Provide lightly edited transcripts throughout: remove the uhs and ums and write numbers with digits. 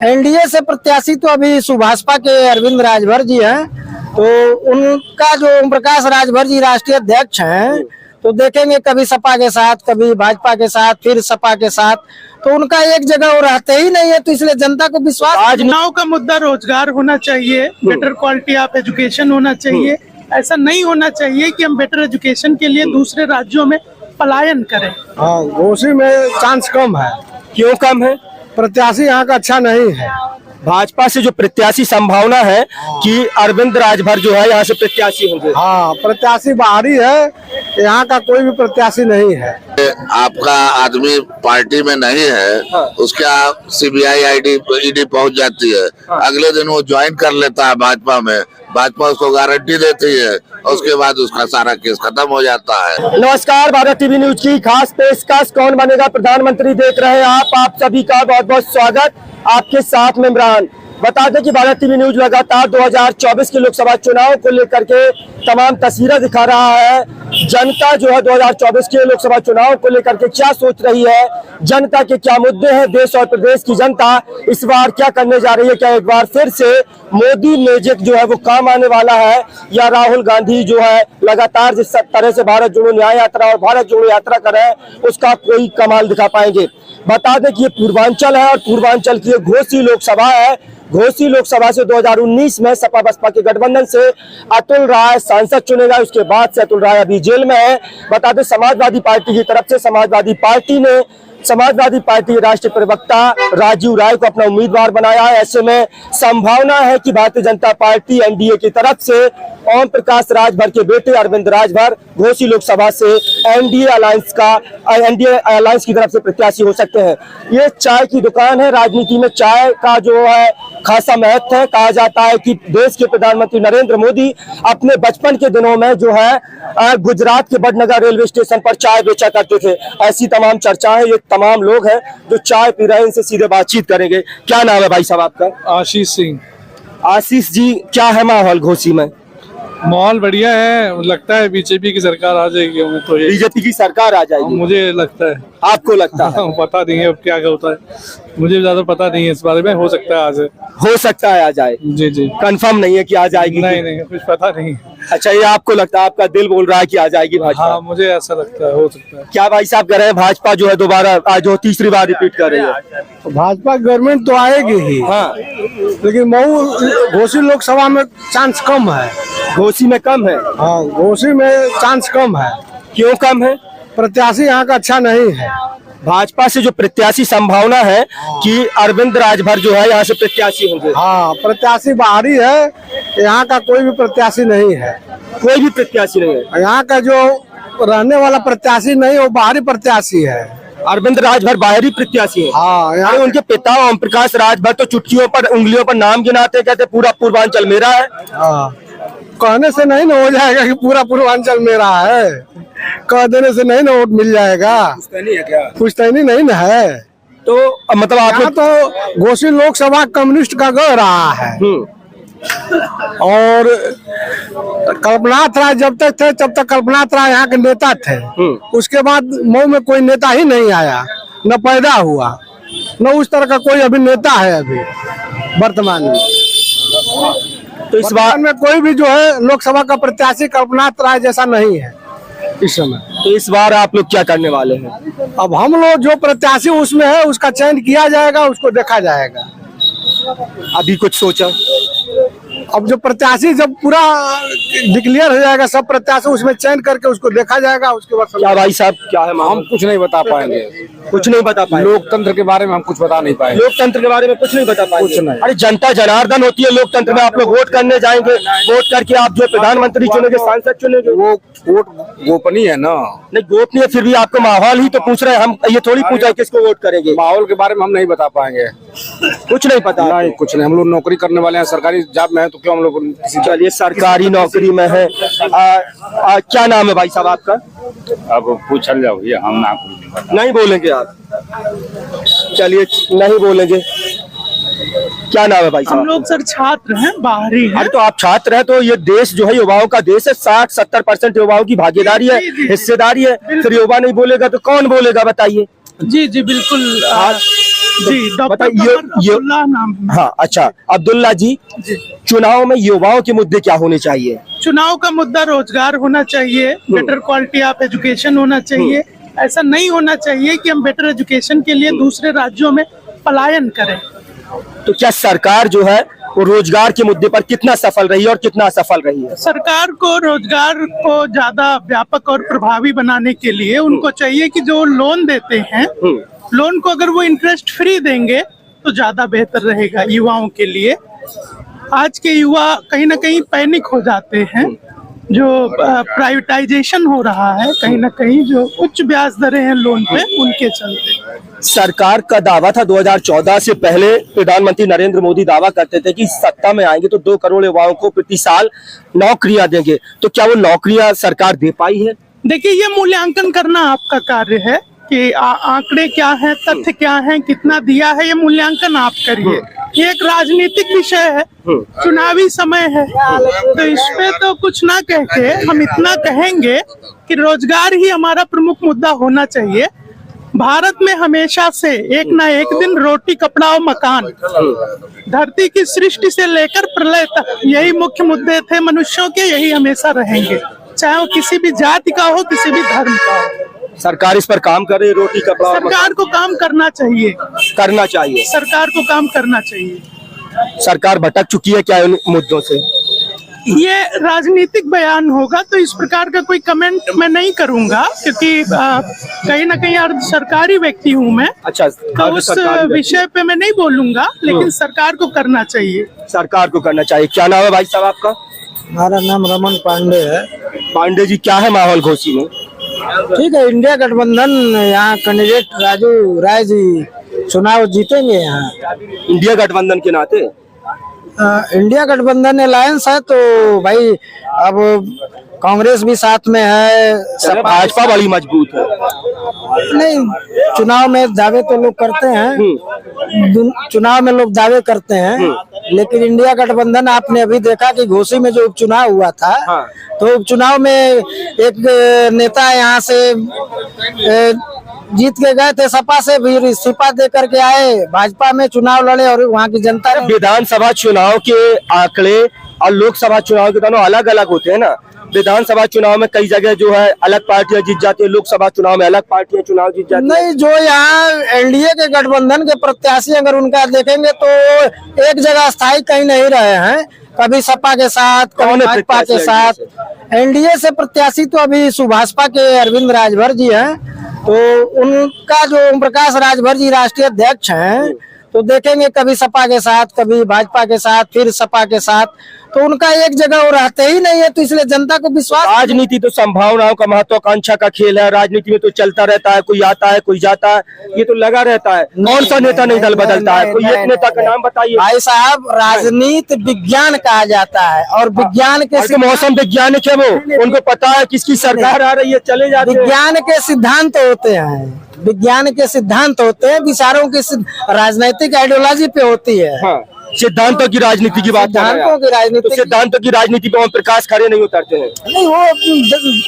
NDA से प्रत्याशी तो अभी सुभाषपा के अरविंद राजभर जी हैं, तो उनका जो ओम प्रकाश राजभर जी राष्ट्रीय अध्यक्ष हैं, तो देखेंगे कभी सपा के साथ, कभी भाजपा के साथ, फिर सपा के साथ, तो उनका एक जगह वो रहते ही नहीं है, तो इसलिए जनता को विश्वास। आज चुनाव का मुद्दा रोजगार होना चाहिए, बेटर क्वालिटी ऑफ एजुकेशन होना चाहिए। ऐसा नहीं होना चाहिए कि हम बेटर एजुकेशन के लिए दूसरे राज्यों में पलायन करें। हाँ, घोसी में चांस कम है। क्यों कम है? प्रत्याशी यहाँ का अच्छा नहीं है। भाजपा से जो प्रत्याशी संभावना है कि अरविंद राजभर जो है यहाँ से प्रत्याशी होंगे। हाँ, प्रत्याशी बाहरी है, यहाँ का कोई भी प्रत्याशी नहीं है। आपका आदमी पार्टी में नहीं है, उसका सीबीआई ईडी पहुंच जाती है, अगले दिन वो ज्वाइन कर लेता है भाजपा में, भाजपा उसको गारंटी देती है, उसके बाद उसका सारा केस खत्म हो जाता है। नमस्कार, भारत टीवी न्यूज की खास पेशकश कौन बनेगा प्रधानमंत्री देख रहे हैं आप सभी का बहुत बहुत स्वागत। आपके साथ में इमरान। बता दें कि भारत टीवी न्यूज लगातार 2024 के लोकसभा चुनाव को लेकर के तमाम तस्वीरें दिखा रहा है। जनता जो है 2024 के लोकसभा चुनाव को लेकर के क्या सोच रही है, जनता के क्या मुद्दे हैं, देश और प्रदेश की जनता इस बार क्या करने जा रही है, क्या एक बार फिर से मोदी मैजिक जो है वो काम आने वाला है, या राहुल गांधी जो है लगातार जिस तरह से भारत जोड़ो न्याय यात्रा और भारत जोड़ो यात्रा कर रहे हैं उसका कोई कमाल दिखा पाएंगे। बता दें कि ये पूर्वांचल है और पूर्वांचल की घोसी लोकसभा है। घोसी लोकसभा से 2019 में सपा बसपा के गठबंधन से अतुल राय सांसद चुनेगा, उसके बाद से अतुल राय अभी जेल में है। बता दें समाजवादी पार्टी की तरफ से समाजवादी पार्टी राष्ट्रीय प्रवक्ता राजीव राय को अपना उम्मीदवार बनाया है। ऐसे में संभावना है कि भारतीय जनता पार्टी एनडीए की तरफ से ओम प्रकाश राजभर के बेटे अरविंद राजभर घोसी लोकसभा से एनडीए अलायंस की तरफ से प्रत्याशी हो सकते हैं। ये चाय की दुकान है, राजनीति में चाय का जो है खासा महत्व है। कहा जाता है कि देश के प्रधानमंत्री नरेंद्र मोदी अपने बचपन के दिनों में जो है गुजरात के बड़नगर रेलवे स्टेशन पर चाय बेचा करते थे। ऐसी तमाम चर्चा है। ये तमाम लोग हैं जो चाय पी रहे हैं, इनसे सीधे बातचीत करेंगे। क्या नाम है भाई साहब आपका? आशीष सिंह। आशीष जी, क्या है माहौल घोसी में? माहौल बढ़िया है, लगता है बीजेपी की सरकार आ जाएगी। हमें तो बीजेपी की सरकार आ जाएगी, मुझे लगता है। आपको लगता है? पता नहीं है अब क्या होता है, मुझे ज्यादा पता नहीं है इस बारे में। हो सकता है आज, हो सकता है आ जाए। जी जी, कंफर्म नहीं है कि आ जाएगी? नहीं, कुछ पता नहीं। अच्छा, ये आपको लगता है, आपका दिल बोल रहा है कि आ जाएगी भाजपा? हाँ, मुझे ऐसा लगता है, हो सकता है। क्या भाई साहब कह रहे हैं भाजपा जो है दोबारा जो तीसरी बार रिपीट कर रही है? भाजपा गवर्नमेंट तो आएगी ही। हाँ, लेकिन मऊ घोसी लोकसभा में चांस कम है। घोसी में कम है? हाँ, घोसी में चांस कम है। क्यों कम है? प्रत्याशी यहाँ का अच्छा नहीं है। भाजपा से जो प्रत्याशी संभावना है कि अरविंद राजभर जो है यहाँ से प्रत्याशी होंगे। हाँ, प्रत्याशी बाहरी है, यहाँ का कोई भी प्रत्याशी नहीं है। कोई भी प्रत्याशी नहीं है यहाँ का, जो रहने वाला प्रत्याशी नहीं, वो बाहरी प्रत्याशी है। अरविंद राजभर बाहरी प्रत्याशी है। हाँ, यहाँ उनके पिता ओम प्रकाश राजभर तो चुटकियों पर उंगलियों पर नाम गिनाते, कहते पूरा पूर्वांचल मेरा है। हाँ, कहने से नहीं ना हो जाएगा कि पूरा पूर्वांचल मेरा है। कह देने से नहीं ना वोट मिल जाएगा। पुश्तैनी नहीं ना है। तो मतलब आप तो घोसी लोकसभा कम्युनिस्ट का गढ़ रहा है। और कल्पनाथ राय जब तक थे तब तक कल्पनाथ राय यहाँ के नेता थे। उसके बाद मऊ में कोई नेता ही नहीं आया, न पैदा हुआ, न उस तरह का कोई अभी नेता है अभी वर्तमान में। तो इस बार में कोई भी जो है लोकसभा का प्रत्याशी कल्पनाथ राय जैसा नहीं है इस समय। तो इस बार आप लोग क्या करने वाले हैं? अब हम लोग जो प्रत्याशी उसमें है उसका चयन किया जाएगा, उसको देखा जाएगा। अभी कुछ सोचा? अब जो प्रत्याशी जब पूरा डिक्लेयर हो जाएगा, सब प्रत्याशी उसमें चयन करके उसको देखा जाएगा, उसके बाद। क्या भाई साहब, क्या है? हम कुछ नहीं बता पाएंगे। कुछ नहीं बता पाएंगे? लोकतंत्र के बारे में हम कुछ बता नहीं पाएंगे। लोकतंत्र के बारे में कुछ नहीं बता पाएंगे? कुछ नहीं। अरे जनता जनार्दन होती है लोकतंत्र में। आप लोग वोट करने जाएंगे, वोट करके आप जो प्रधानमंत्री चुनेंगे, सांसद चुनेंगे, वो वोट गोपनीय है ना। नहीं गोपनीय, फिर भी आपको माहौल ही तो पूछ रहे हैं हम। ये थोड़ी पूछ रहे किसको वोट करेंगे। माहौल के बारे में हम नहीं बता पाएंगे। कुछ नहीं पता? नहीं, कुछ नहीं। हम लोग नौकरी करने वाले हैं, सरकारी जॉब में है, तो क्यों हम लोग किसी। चलिए, सरकारी नौकरी में है। क्या नाम है भाई साहब आपका? अब पूछ जाओ, ये हम ना नहीं बोलेंगे आप? चलिए, नहीं बोलेंगे। क्या नाम है भाई साहब? हम लोग सर छात्र हैं, बाहरी हैं। अरे तो आप छात्र हैं, तो ये देश जो है युवाओं का देश है। 60-70% युवाओं की भागीदारी है, हिस्सेदारी है। फिर युवा नहीं बोलेगा तो कौन बोलेगा, बताइए। जी जी, बिल्कुल। जी, डॉक्टर बताइए अब्दुल्ला नाम है। हाँ अच्छा, अब्दुल्ला जी, चुनाव में युवाओं के मुद्दे क्या होने चाहिए? चुनाव का मुद्दा रोजगार होना चाहिए, बेटर क्वालिटी ऑफ एजुकेशन होना चाहिए। ऐसा नहीं होना चाहिए कि हम बेटर एजुकेशन के लिए दूसरे राज्यों में पलायन करें। तो क्या सरकार जो है वो रोजगार के मुद्दे पर कितना सफल रही है और कितना असफल रही है? सरकार को रोजगार को ज्यादा व्यापक और प्रभावी बनाने के लिए उनको चाहिए कि जो लोन देते हैं, लोन को अगर वो इंटरेस्ट फ्री देंगे तो ज्यादा बेहतर रहेगा युवाओं के लिए। आज के युवा कहीं ना कहीं पैनिक हो जाते हैं, जो प्राइवेटाइजेशन हो रहा है, कहीं ना कहीं जो उच्च ब्याज दरें हैं लोन पे, उनके चलते। सरकार का दावा था 2014 से पहले प्रधानमंत्री नरेंद्र मोदी दावा करते थे कि सत्ता में आएंगे तो 2 करोड़ युवाओं को प्रति साल नौकरियां देंगे, तो क्या वो नौकरियां सरकार दे पाई है? देखिए, ये मूल्यांकन करना आपका कार्य है कि आंकड़े क्या हैं, तथ्य क्या हैं, कितना दिया है, ये मूल्यांकन आप करिए। ये एक राजनीतिक विषय है, चुनावी समय है, तो इस पे तो कुछ ना कह के हम इतना कहेंगे कि रोजगार ही हमारा प्रमुख मुद्दा होना चाहिए। भारत में हमेशा से एक ना एक दिन रोटी, कपड़ा और मकान, धरती की सृष्टि से लेकर प्रलय तक यही मुख्य मुद्दे थे मनुष्यों के, यही हमेशा रहेंगे, चाहे वो किसी भी जाति का हो, किसी भी धर्म का हो। सरकार इस पर काम कर रही है, रोटी कपड़ा और सरकार को काम करना चाहिए, करना चाहिए। सरकार को काम करना चाहिए। सरकार भटक चुकी है क्या इन मुद्दों से? ये राजनीतिक बयान होगा, तो इस प्रकार का कोई कमेंट मैं नहीं करूंगा, क्योंकि कहीं ना कहीं अर्ध सरकारी व्यक्ति हूँ मैं। अच्छा, तो उस विषय पे मैं नहीं बोलूंगा, लेकिन सरकार को करना चाहिए। सरकार को करना चाहिए। क्या नाम है भाई साहब आपका? हमारा नाम रमन पांडे है। पांडे जी, क्या है माहौल घोसी में? ठीक है, इंडिया गठबंधन, यहाँ कैंडिडेट राजू राय जी चुनाव जीतेंगे। यहाँ इंडिया गठबंधन के नाते इंडिया गठबंधन अलायंस है, तो भाई अब कांग्रेस भी साथ में है, भाजपा बड़ी मजबूत है। नहीं, चुनाव में दावे तो लोग करते हैं, चुनाव में लोग दावे करते हैं, लेकिन इंडिया गठबंधन आपने अभी देखा कि घोसी में जो उपचुनाव हुआ था, तो उपचुनाव में एक नेता यहाँ से जीत के गए थे, सपा से भी इस्तीफा दे करके आए, भाजपा में चुनाव लड़े और वहाँ की जनता ने। विधानसभा चुनाव के आंकड़े और लोकसभा चुनाव के दोनों अलग अलग होते हैं ना। विधानसभा चुनाव में कई जगह जो है अलग पार्टियां जीत जाती है, लोकसभा चुनाव में अलग पार्टियां चुनाव जीत जाती है। नहीं, जो यहाँ एनडीए के गठबंधन के प्रत्याशी अगर उनका देखेंगे तो एक जगह स्थायी कहीं नहीं रहे हैं, कभी सपा के साथ, कभी भाजपा के साथ। एनडीए से प्रत्याशी तो अभी सुभाषपा के अरविंद राजभर जी हैं, तो उनका जो ओम प्रकाश राजभर जी राष्ट्रीय अध्यक्ष हैं, तो देखेंगे कभी सपा के साथ, कभी भाजपा के साथ, फिर सपा के साथ, तो उनका एक जगह वो रहते ही नहीं है, तो इसलिए जनता को विश्वास। राजनीति तो संभावनाओं का, महत्वाकांक्षा का खेल है। राजनीति में तो चलता रहता है, कोई आता है, कोई जाता है, ये तो लगा रहता है। कौन सा नेता नहीं दल बदलता है? कोई एक नेता का नाम बताइए। भाई साहब, राजनीति विज्ञान कहा जाता है, और विज्ञान के मौसम वैज्ञानिक है वो, उनको पता है किसकी सरकार आ रही है, चले जाते हैं। विज्ञान के सिद्धांत होते हैं, विज्ञान के सिद्धांत होते हैं, विचारों की राजनीतिक आइडियोलॉजी पे होती है। हाँ, सिद्धांतों की राजनीति की बात, सिद्धांतों की राजनीति, तो सिद्धांतों की राजनीति पे ओम प्रकाश खड़े नहीं उतरते हैं। नहीं, वो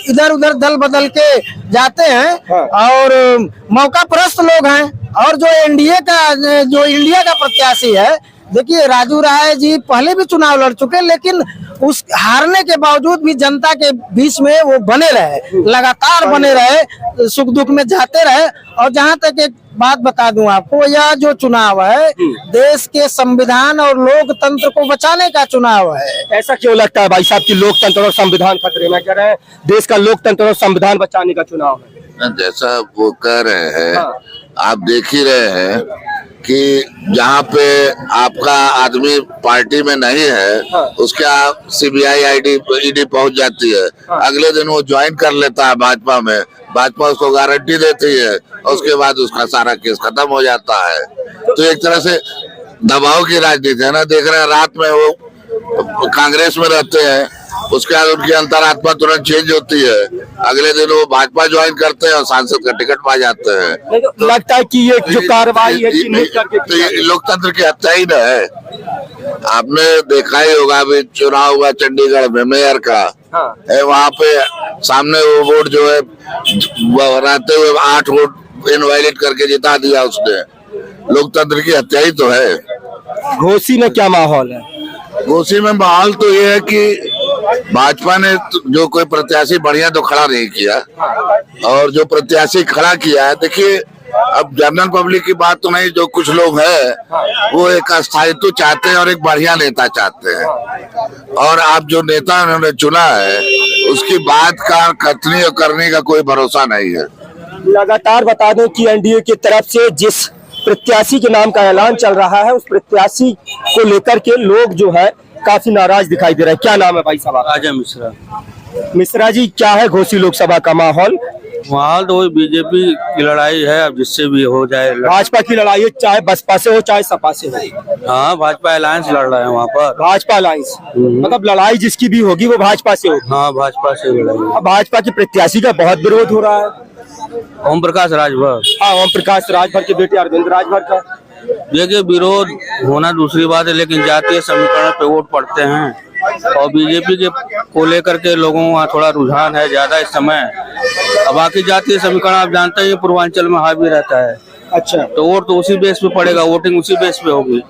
इधर उधर दल बदल के जाते हैं, और मौका परस्त लोग हैं। और जो इंडिया का प्रत्याशी है, देखिए राजू राय जी पहले भी चुनाव लड़ चुके, लेकिन उस हारने के बावजूद भी जनता के बीच में वो बने रहे, लगातार बने रहे, सुख दुख में जाते रहे। और जहाँ तक एक बात बता दूं आपको, यह जो चुनाव है देश के संविधान और लोकतंत्र को बचाने का चुनाव है। ऐसा क्यों लगता है भाई साहब कि लोकतंत्र और संविधान खतरे में? कह रहे हैं देश का लोकतंत्र और संविधान बचाने का चुनाव है। जैसा वो कह रहे हैं, आप देख ही रहे हैं कि जहाँ पे आपका आदमी पार्टी में नहीं है, उसके सीबीआई ईडी पहुंच जाती है, अगले दिन वो ज्वाइन कर लेता है भाजपा में, भाजपा उसको गारंटी देती है, और उसके बाद उसका सारा केस खत्म हो जाता है। तो एक तरह से दबाव की राजनीति है ना। देख रहे हैं, रात में वो कांग्रेस में रहते हैं, उसके बाद उनकी अंतरात्मा तुरंत चेंज होती है, अगले दिन वो भाजपा ज्वाइन करते हैं और सांसद का टिकट पा जाते हैं। तो लगता है कि ये जो कार्रवाई है तो ये लोकतंत्र की हत्या ही न है। आपने देखा ही होगा, अभी चुनाव हुआ चंडीगढ़ में मेयर का, है वहाँ पे सामने वो वोट जो है रहते हुए 8 वोट इनवैलिड करके जिता दिया उसने। लोकतंत्र की हत्या ही तो है। घोसी में क्या माहौल है? घोसी में माहौल तो ये है कि भाजपा ने जो कोई प्रत्याशी बढ़िया तो खड़ा नहीं किया, और जो प्रत्याशी खड़ा किया है, देखिए अब जनरल पब्लिक की बात तो नहीं, जो कुछ लोग हैं वो एक स्थायित्व चाहते हैं और एक बढ़िया नेता चाहते हैं, और आप जो नेता उन्होंने चुना है उसकी बात का कथनी और करने का कोई भरोसा नहीं है। लगातार बता दें कि एनडीए की तरफ से जिस प्रत्याशी के नाम का ऐलान चल रहा है, उस प्रत्याशी को लेकर के लोग जो है काफी नाराज दिखाई दे रहे हैं। क्या नाम है भाई साहब? राजा मिश्रा। मिश्रा जी, क्या है घोसी लोकसभा का माहौल? माहौल तो वही बीजेपी की लड़ाई है, अब जिससे भी हो जाए। भाजपा की लड़ाई है, चाहे बसपा से हो चाहे सपा से हो। हाँ, भाजपा अलायंस लड़ रहा है वहाँ पर। भाजपा अलायंस, मतलब लड़ाई जिसकी भी होगी वो भाजपा से होगी। हाँ, भाजपा से लड़ाई। अब भाजपा की प्रत्याशी का बहुत विरोध हो रहा है। ओम प्रकाश राजभर। हाँ, ओम प्रकाश राजभर के बेटे अरविंद राजभर का। देखिए, विरोध होना दूसरी बात है, लेकिन जातीय समीकरण पे वोट पड़ते हैं, और बीजेपी के को लेकर के लोगों का थोड़ा रुझान है ज्यादा इस समय। अब बाकी जातीय समीकरण आप जानते हैं पूर्वांचल में हावी रहता है। अच्छा, तो वोट तो उसी बेस पे पड़ेगा, वोटिंग उसी बेस पे होगी।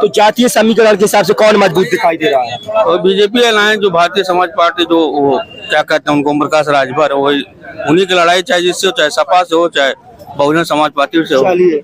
तो जातीय समीकरण के हिसाब से कौन मजबूत दिखाई दे रहा है? और बीजेपी अलायंस, जो भारतीय समाज पार्टी, जो वो क्या कहते हैं उनको, ओम प्रकाश राजभर, वही उन्हीं की लड़ाई, चाहे जिससे हो, चाहे सपा से हो, चाहे बहुजन समाज पार्टी से हो। चलिए।